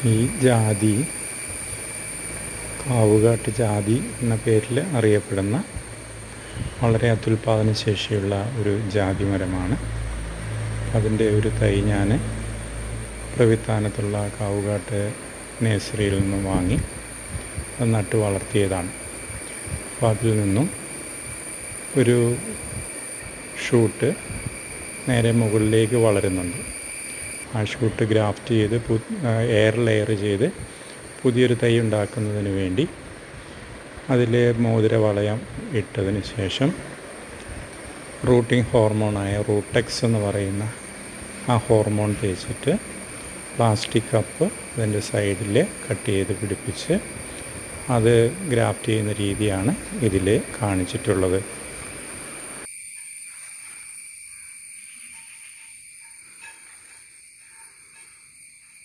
ഈ ജാതി കാവുകാട്ട് ജാതി എന്ന പേരിൽ അറിയപ്പെടുന്ന വളരെ അത്യുൽപാദന ശേഷിയുള്ള ഒരു ജാതി മരമാണ്. അതിൻ്റെ ഒരു തൈ ഞാൻ പ്രവിത്താനത്തുള്ള കാവുകാട്ട് നേഴ്സറിയിൽ നിന്നും വാങ്ങി അത് നട്ട് വളർത്തിയതാണ്. അപ്പോൾ അതിൽ നിന്നും ഒരു ഷൂട്ട് നേരെ മുകളിലേക്ക് വളരുന്നുണ്ട്. ആ ഷൂട്ട് ഗ്രാഫ്റ്റ് ചെയ്ത് എയർ ലെയർ ചെയ്ത് പുതിയൊരു തൈ ഉണ്ടാക്കുന്നതിന് വേണ്ടി അതിൽ മോതിരവളയം ഇട്ടതിന് ശേഷം റൂട്ടിംഗ് ഹോർമോണായ റൂട്ടെക്സ് എന്ന് പറയുന്ന ആ ഹോർമോൺ തേച്ചിട്ട് പ്ലാസ്റ്റിക് കപ്പ് അതിൻ്റെ സൈഡിൽ കട്ട് ചെയ്ത് പിടിപ്പിച്ച് അത് ഗ്രാഫ്റ്റ് ചെയ്യുന്ന രീതിയാണ് ഇതിൽ കാണിച്ചിട്ടുള്ളത്.